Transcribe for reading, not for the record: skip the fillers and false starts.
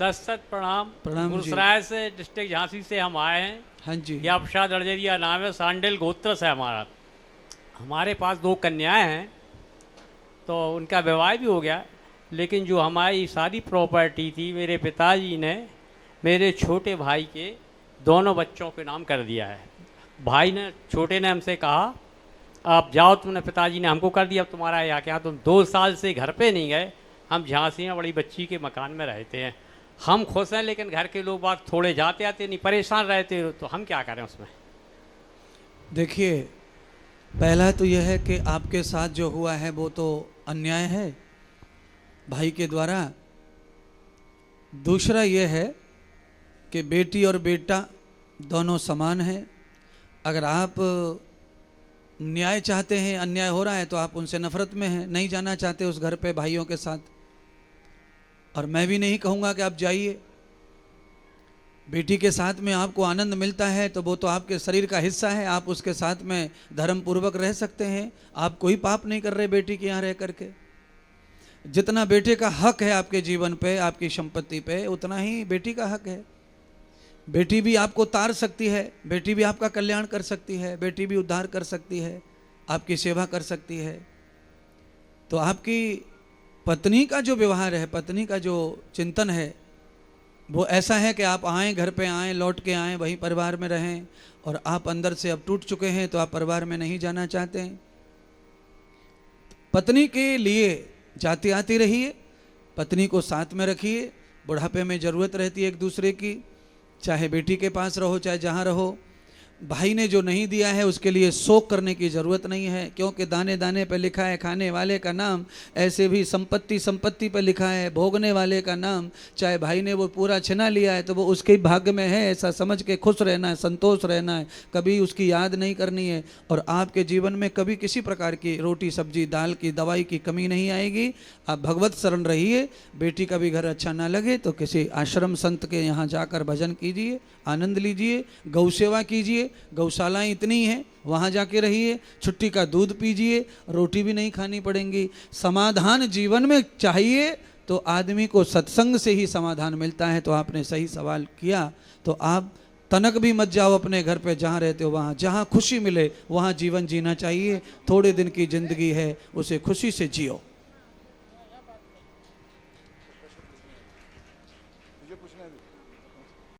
सत सत प्रणाम। प्रणाम जी। गुरुसराय से, डिस्ट्रिक्ट झांसी से हम आए हैं। हाँ जी। ये अबशाद अड़जेरिया नाम है, सांडेल गोत्र से हमारा। हमारे पास 2 कन्याएं हैं, तो उनका विवाह भी हो गया। लेकिन जो हमारी सारी प्रॉपर्टी थी, मेरे पिताजी ने मेरे छोटे भाई के दोनों बच्चों के नाम कर दिया है। भाई ने, छोटे ने हमसे कहा आप जाओ, तुमने, पिताजी ने हमको कर दिया, अब तुम्हारा यहाँ क्या, तुम 2 साल से घर पे नहीं गए। हम झांसी में बड़ी बच्ची के मकान में रहते हैं, हम खुश हैं, लेकिन घर के लोग बात थोड़े जाते आते नहीं, परेशान रहते हो, तो हम क्या करें उसमें। देखिए, पहला तो यह है कि आपके साथ जो हुआ है वो तो अन्याय है भाई के द्वारा। दूसरा यह है कि बेटी और बेटा दोनों समान हैं। अगर आप न्याय चाहते हैं, अन्याय हो रहा है, तो आप उनसे नफरत में हैं, नहीं जाना चाहते उस घर पे भाइयों के साथ। और मैं भी नहीं कहूँगा कि आप जाइए। बेटी के साथ में आपको आनंद मिलता है तो वो तो आपके शरीर का हिस्सा है, आप उसके साथ में धर्म पूर्वक रह सकते हैं। आप कोई पाप नहीं कर रहे बेटी के यहाँ रह करके। जितना बेटे का हक है आपके जीवन पे, आपकी संपत्ति पे, उतना ही बेटी का हक है। बेटी भी आपको तार सकती है, बेटी भी आपका कल्याण कर सकती है, बेटी भी उद्धार कर सकती है, आपकी सेवा कर सकती है। तो आपकी पत्नी का जो व्यवहार है, पत्नी का जो चिंतन है, वो ऐसा है कि आप आएँ, घर पे आएँ, लौट के आएँ, वहीं परिवार में रहें। और आप अंदर से अब टूट चुके हैं तो आप परिवार में नहीं जाना चाहते हैं। पत्नी के लिए जाते आती रहिए, पत्नी को साथ में रखिए। बुढ़ापे में ज़रूरत रहती है एक दूसरे की, चाहे बेटी के पास रहो चाहे जहाँ रहो। भाई ने जो नहीं दिया है उसके लिए शोक करने की ज़रूरत नहीं है, क्योंकि दाने दाने पर लिखा है खाने वाले का नाम। ऐसे भी संपत्ति संपत्ति पर लिखा है भोगने वाले का नाम। चाहे भाई ने वो पूरा छिना लिया है तो वो उसके भाग्य में है, ऐसा समझ के खुश रहना है, संतोष रहना है, कभी उसकी याद नहीं करनी है। और आपके जीवन में कभी किसी प्रकार की रोटी सब्जी दाल की दवाई की कमी नहीं आएगी। आप भगवत शरण रहिए। बेटी का भी घर अच्छा ना लगे तो किसी आश्रम संत के यहाँ जाकर भजन कीजिए, आनंद लीजिए, गौ सेवा कीजिए। गौशालाएं इतनी हैं, वहाँ जाके रहिए, छुट्टी का दूध पीजिए, रोटी भी नहीं खानी पड़ेंगी। समाधान जीवन में चाहिए तो आदमी को सत्संग से ही समाधान मिलता है। तो आपने सही सवाल किया। तो आप तनक भी मत जाओ अपने घर पे, जहाँ रहते हो वहाँ, जहाँ खुशी मिले वहाँ जीवन जीना चाहिए। थोड़े दिन की जिंदगी है, उसे खुशी से जियो।